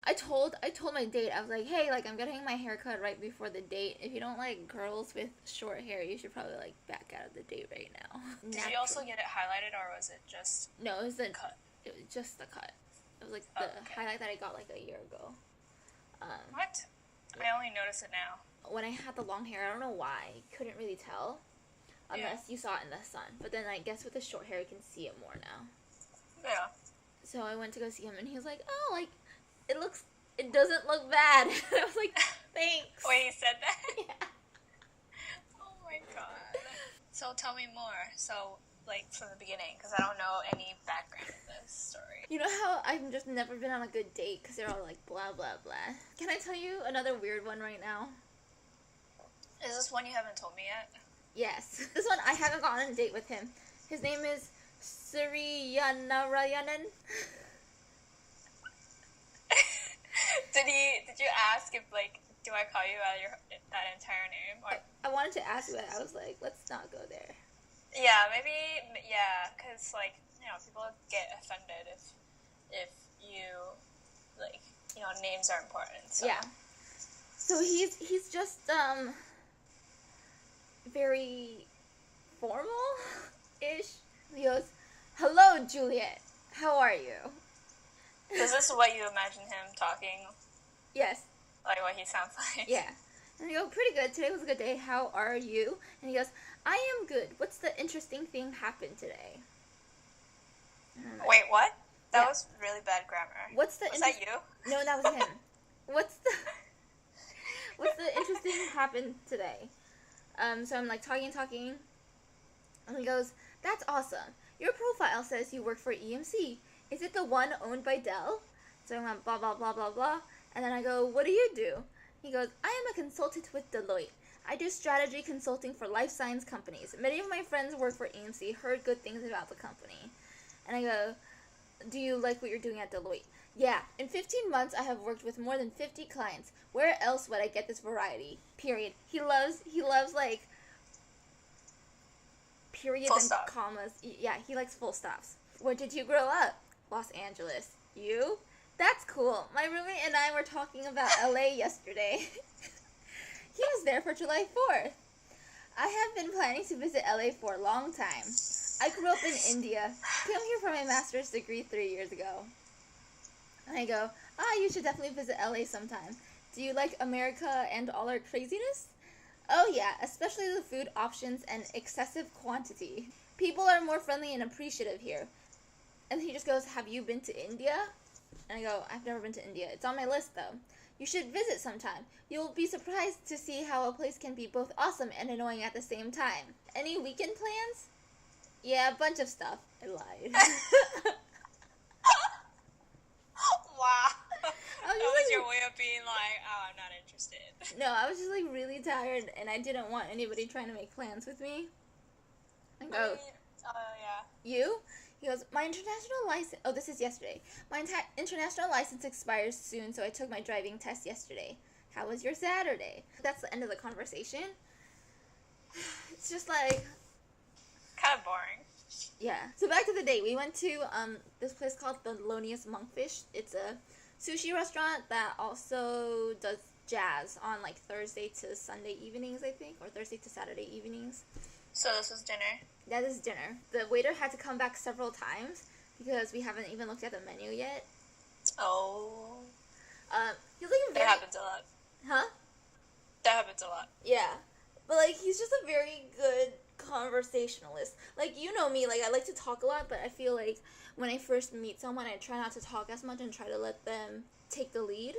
I told my date, I was like, hey, like I'm getting my hair cut right before the date. If you don't like girls with short hair, you should probably like back out of the date right now. Did you also get it highlighted, or was it just No, it was the cut? It was just the cut. It was like the highlight that I got like a year ago. What? I only noticed it now. When I had the long hair, I don't know why, you couldn't really tell unless you saw it in the sun. But then I guess with the short hair, you can see it more now. Yeah. So I went to go see him, and he was like, "Oh, like it doesn't look bad." I was like, "Thanks." Wait, he said that? Yeah. Oh my god. So tell me more. So, like, from the beginning, because I don't know any background of this story. You know how I've just never been on a good date because they're all like blah blah blah. Can I tell you another weird one right now? Is this one you haven't told me yet? Yes. This one I haven't gone on a date with him. His name is Sriyanarayanan. Did you ask if, like, do I call you out that entire name? Or I wanted to ask you that. I was like, let's not go there. yeah, maybe, yeah, because, like, you know, people get offended if you, like, you know, names are important. So. Yeah. So he's just very formal-ish. He goes, "Hello, Juliet. How are you?" Is this what you imagine him talking? Yes. Like what he sounds like? Yeah. And I go, "Pretty good. Today was a good day. How are you?" And he goes, "I am good. What's the interesting thing happened today?" Like, wait, what? That was really bad grammar. Was that you? No, that was him. What's the interesting happened today? So I'm like talking, and he goes, "That's awesome. Your profile says you work for EMC. Is it the one owned by Dell?" So I went blah blah blah blah blah, and then I go, "What do you do?" He goes, "I am a consultant with Deloitte. I do strategy consulting for life science companies. Many of my friends work for EMC, heard good things about the company." And I go, "Do you like what you're doing at Deloitte?" "Yeah, in 15 months I have worked with more than 50 clients. Where else would I get this variety? Period." He loves like periods Full and stop. commas. Yeah, he likes full stops. "Where did you grow up?" "Los Angeles." "You?" "That's cool. My roommate and I were talking about LA yesterday." He was there for July 4th. "I have been planning to visit LA for a long time. I grew up in India. Came here for my master's degree 3 years ago." And I go, "You should definitely visit LA sometime. Do you like America and all our craziness?" "Oh yeah, especially the food options and excessive quantity. People are more friendly and appreciative here." And he just goes, "Have you been to India?" And I go, "I've never been to India. It's on my list though. You should visit sometime. You'll be surprised to see how a place can be both awesome and annoying at the same time. Any weekend plans?" "Yeah, a bunch of stuff." I lied. Wow. That was your way of being like, "Oh, I'm not interested." No, I was just like really tired and I didn't want anybody trying to make plans with me. I go, yeah. "You?" He goes, "My international license," oh, this is yesterday. "My international license expires soon, so I took my driving test yesterday. How was your Saturday?" That's the end of the conversation. It's just like, kind of boring. yeah. So back to the date. We went to this place called the Lonius Monkfish. It's a sushi restaurant that also does jazz on like Thursday to Sunday evenings, I think, or Thursday to Saturday evenings. So this was dinner? That is dinner. The waiter had to come back several times because we haven't even looked at the menu yet. Oh. He's like a very... That happens a lot. Huh? That happens a lot. Yeah. But like, he's just a very good conversationalist. Like, you know me, like, I like to talk a lot, but I feel like when I first meet someone, I try not to talk as much and try to let them take the lead.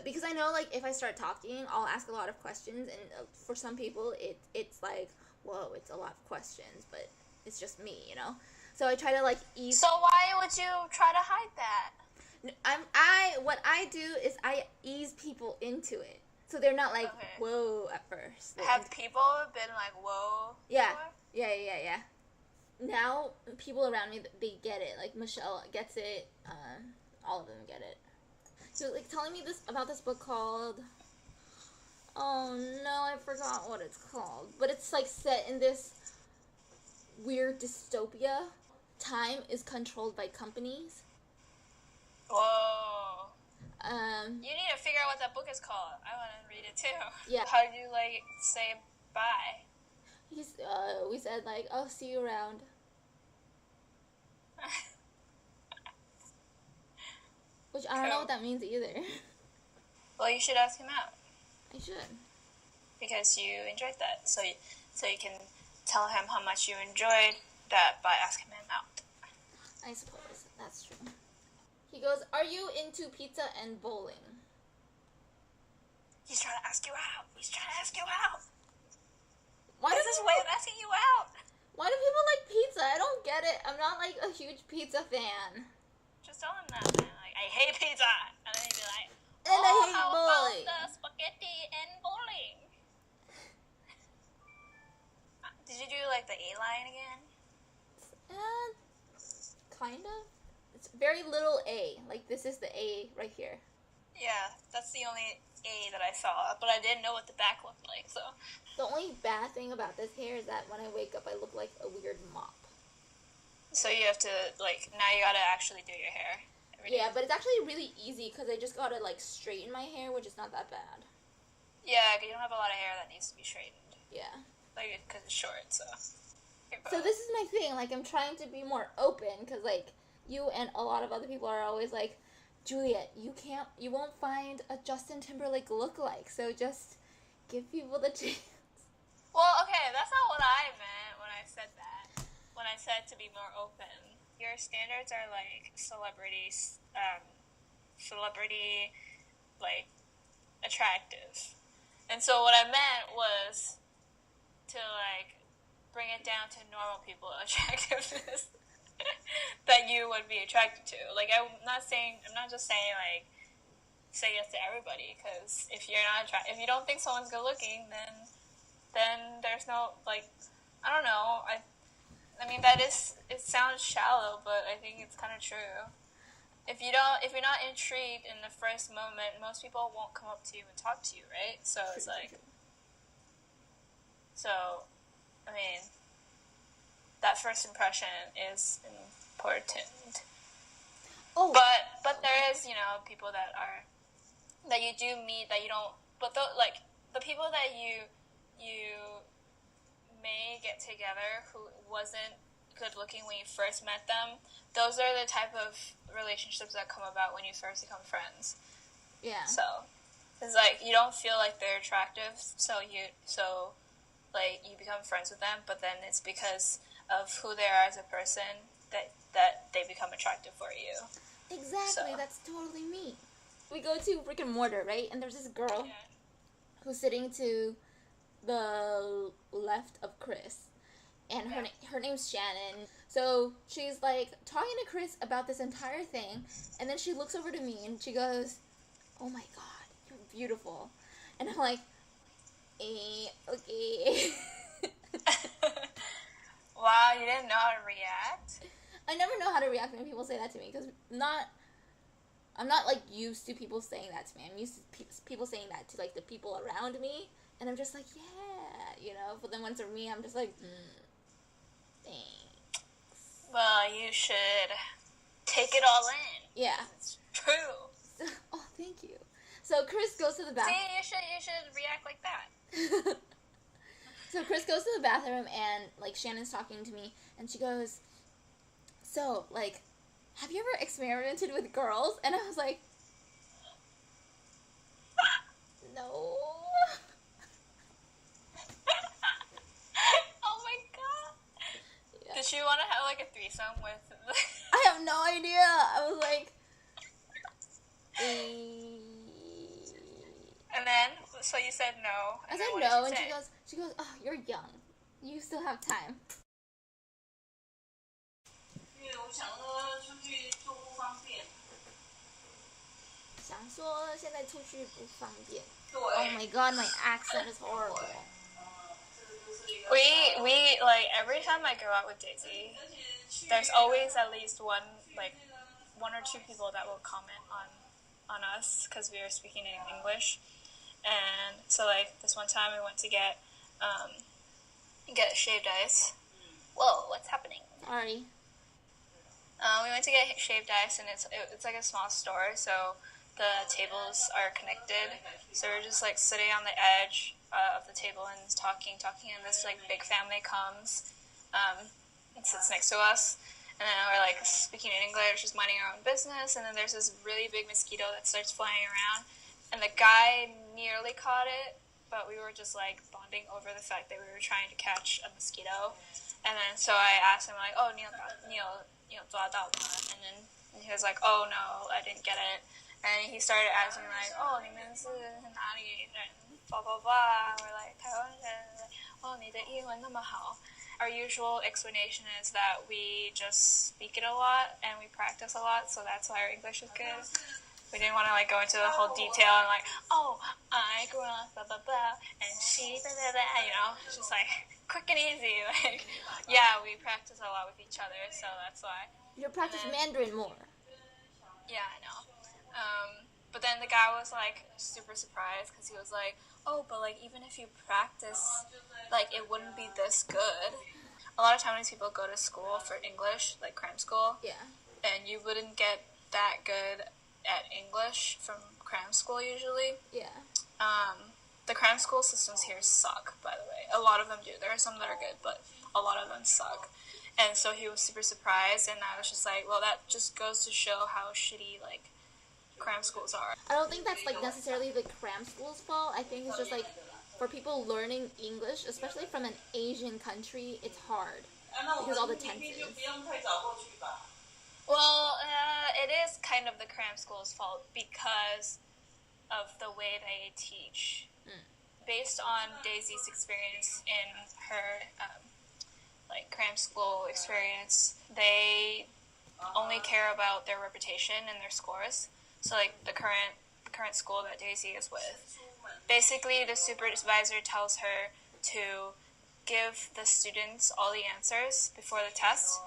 Because I know, like, if I start talking, I'll ask a lot of questions, and for some people, it's like, whoa, it's a lot of questions, but it's just me, you know? So I try to, like, ease... So why would you try to hide that? What I do is I ease people into it. So they're not like, okay. Whoa, at first. Have people been like, whoa? Yeah. Before? Yeah. Now, people around me, they get it. Like, Michelle gets it. All of them get it. So, like, telling me about this book called... Oh, no, I forgot what it's called. But it's, like, set in this weird dystopia. Time is controlled by companies. Whoa. what that book is called. I want to read it too. Yeah. How do you like say bye? We said like, "Oh, see you around." Which I don't know what that means either. Well, you should ask him out. I should. Because you enjoyed that, so you can tell him how much you enjoyed that by asking him out. I suppose that's true. He goes, "Are you into pizza and bowling?" He's trying to ask you out. He's trying to ask you out. Why That's his way of asking you out. Why do people like pizza? I don't get it. I'm not like a huge pizza fan. Just tell him that, man. Like, I hate pizza. And then he'd be like, And I hate how bowling. about the spaghetti and bowling? Did you do like the A line again? Kind of. It's very little A. Like this is the A right here. Yeah, that's the only A that I saw, but I didn't know what the back looked like, so. The only bad thing about this hair is that when I wake up, I look like a weird mop. So you have to, like, now you gotta actually do your hair. Yeah, but it's actually really easy because I just gotta, like, straighten my hair, which is not that bad. Yeah, you don't have a lot of hair that needs to be straightened. Yeah. Like, because it's short, so. So this is my thing. Like, I'm trying to be more open because, like, you and a lot of other people are always like, "Juliet, you won't find a Justin Timberlake lookalike, so just give people the chance." Well, okay, that's not what I meant when I said that. When I said to be more open. Your standards are, like, celebrity, like, attractive. And so what I meant was to, like, bring it down to normal people attractiveness that you would be attracted to. Like, I'm not just saying, like, say yes to everybody, because if you're not if you don't think someone's good looking, then there's no, like, I don't know, I mean, it sounds shallow, but I think it's kind of true. If you're not intrigued in the first moment, most people won't come up to you and talk to you, right? So it's like, I mean, that first impression is important. Oh. But there is, people that you do meet that you don't, but the people that you may get together who wasn't good looking when you first met them, those are the type of relationships that come about when you first become friends. Yeah. So it's like you don't feel like they're attractive, so you become friends with them, but then it's because of who they are as a person that they become attractive for you. Exactly, so. That's totally me. We go to Brick and Mortar, right? And there's this girl who's sitting to the left of Chris, and her name's Shannon. So she's like talking to Chris about this entire thing, and then she looks over to me and she goes, "Oh my god, you're beautiful," and I'm like, okay. Wow, you didn't know how to react? I never know how to react when people say that to me, because I'm not like used to people saying that to me. I'm used to people saying that to like the people around me, and I'm just like, yeah, But then when it's me, I'm just like, thanks. Well, you should take it all in. Yeah, it's true. Oh, thank you. So Chris goes to the bathroom. See, you should react like that. So Chris goes to the bathroom, and like Shannon's talking to me, and she goes, "So, like, have you ever experimented with girls?" And I was like, no. Oh my god. Yeah. Did she want to have like a threesome with I have no idea. I was like, And then, so you said no. I said no, and she goes, "Oh, you're young. You still have time." Oh my god, my accent is horrible. We like every time I go out with Daisy, there's always at least one or two people that will comment on us because we are speaking in English. And so like this one time we went to get shaved ice. Whoa, what's happening? Sorry. We went to get shaved ice, and it's like a small store, so the tables are connected. So we're just like sitting on the edge of the table and talking, and this like big family comes and sits next to us. And then we're like speaking in English, just minding our own business. And then there's this really big mosquito that starts flying around. And the guy nearly caught it, but we were just like bonding over the fact that we were trying to catch a mosquito. And then so I asked him like, "Oh, 抓到吗?" And then he was like, "Oh no, I didn't get it." And he started asking like, "Oh, 你们是哪里人？" blah blah blah. We're like 台湾人. Oh, 你的英文那么好. Our usual explanation is that we just speak it a lot and we practice a lot, so that's why our English is good. We didn't want to like go into the whole detail and like, oh, I grew up blah blah blah, and she blah blah blah. You know, it's just like quick and easy. Like, yeah, we practice a lot with each other, so that's why. You practice Mandarin more. Yeah, I know. But then the guy was like super surprised because he was like, "Oh, but like even if you practice, like it wouldn't be this good." A lot of times people go to school for English, like cram school. Yeah. And you wouldn't get that good at English from cram school usually. Yeah. The cram school systems here suck, by the way. A lot of them do. There are some that are good, but a lot of them suck. And so he was super surprised, and I was just like, well, that just goes to show how shitty, like, cram schools are. I don't think that's, like, necessarily the cram school's fault. I think it's just, like, for people learning English, especially from an Asian country, it's hard. Because all the tenses. Well, it is kind of the cram school's fault because of the way they teach. Based on Daisy's experience in her, like, cram school experience, they only care about their reputation and their scores. So, like, the current school that Daisy is with, basically the supervisor tells her to give the students all the answers before the test.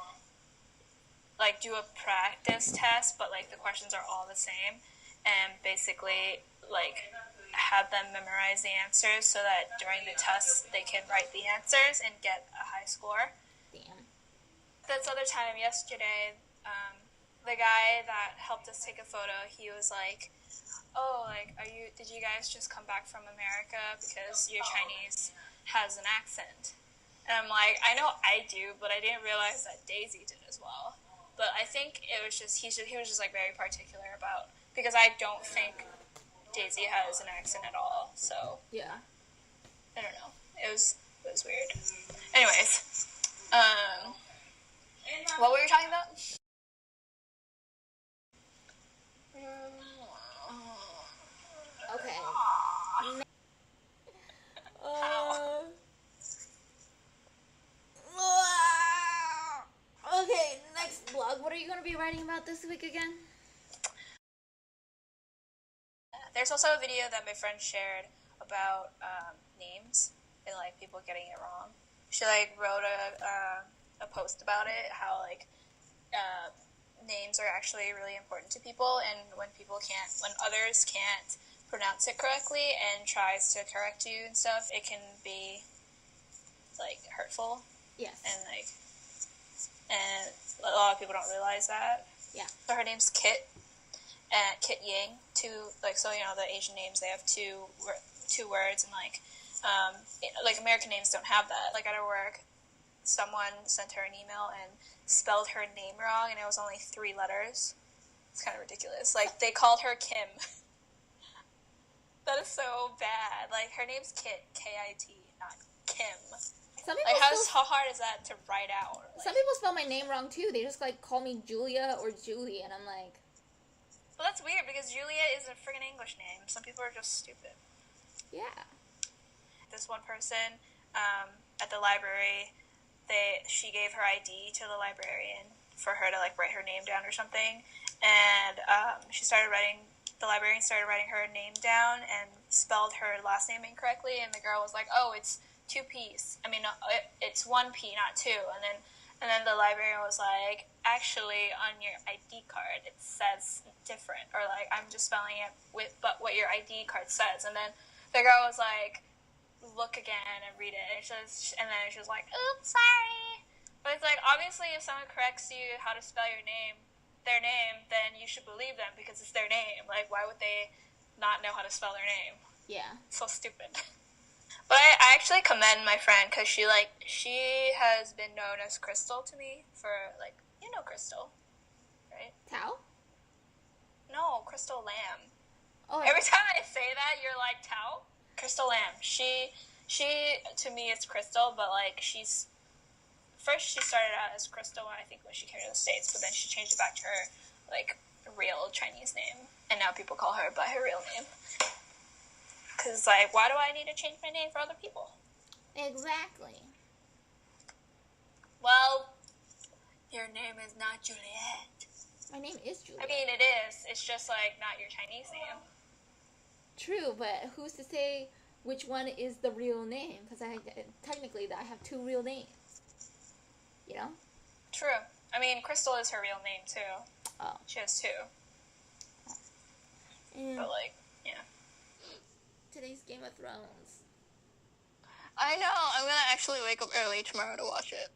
Like, do a practice test, but, like, the questions are all the same. And basically, like, have them memorize the answers so that during the test they can write the answers and get a high score. Damn. This other time yesterday, the guy that helped us take a photo, he was like, "Oh, like, did you guys just come back from America because your Chinese has an accent?" And I'm like, I know I do, but I didn't realize that Daisy did as well. But I think it was just, he was just like very particular about, because I don't think Daisy has an accent at all, so. Yeah. I don't know. It was weird. Anyways, what were you talking about? Okay. Okay, next blog. What are you going to be writing about this week again? There's also a video that my friend shared about names and like people getting it wrong. She like wrote a post about it, how like names are actually really important to people, and when others can't pronounce it correctly and tries to correct you and stuff, it can be like hurtful. Yes. And a lot of people don't realize that. Yeah. So her name's Kit. And Kit Ying, so you know the Asian names, they have two words, and like American names don't have that. Like at her work, someone sent her an email and spelled her name wrong, and it was only 3 letters. It's kind of ridiculous. Like they called her Kim. That is so bad. Like her name's Kit, K-I-T, not Kim. Like how hard is that to write out? Like, some people spell my name wrong too. They just like call me Julia or Julie, and I'm like. Well, that's weird because Juliet is a friggin' English name. Some people are just stupid. Yeah. This one person at the library, she gave her ID to the librarian for her to like write her name down or something, and the librarian started writing her name down and spelled her last name incorrectly, and the girl was like, "Oh, it's 2 P's. I mean, no, it's 1 P, not 2," and then the librarian was like, "Actually, on your ID card, it says different," or like, "I'm just spelling it but what your ID card says." And then the girl was like, "Look again and read it." And then she was like, "Oops, sorry." But it's like, obviously, if someone corrects you how to spell your name, their name, then you should believe them because it's their name. Like, why would they not know how to spell their name? Yeah. So stupid. But I actually commend my friend because she has been known as Crystal to me for, like, you know Crystal, right? Tao? No, Crystal Lamb. Oh. Every time I say that, you're like, Tao? Crystal Lamb. She, to me, is Crystal, but, like, first she started out as Crystal, I think, when she came to the States, but then she changed it back to her, like, real Chinese name. And now people call her by her real name. Because, like, why do I need to change my name for other people? Exactly. Well, your name is not Juliet. My name is Juliet. I mean, it is. It's just, like, not your Chinese name. True, but who's to say which one is the real name? Because technically I have two real names. You know? True. I mean, Crystal is her real name, too. Oh. She has two. But, like, yeah. Today's Game of Thrones. I know. I'm going to actually wake up early tomorrow to watch it.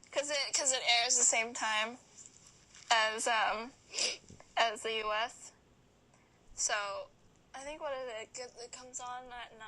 Because it airs the same time as the U.S. So, I think, what is it? It comes on at 9.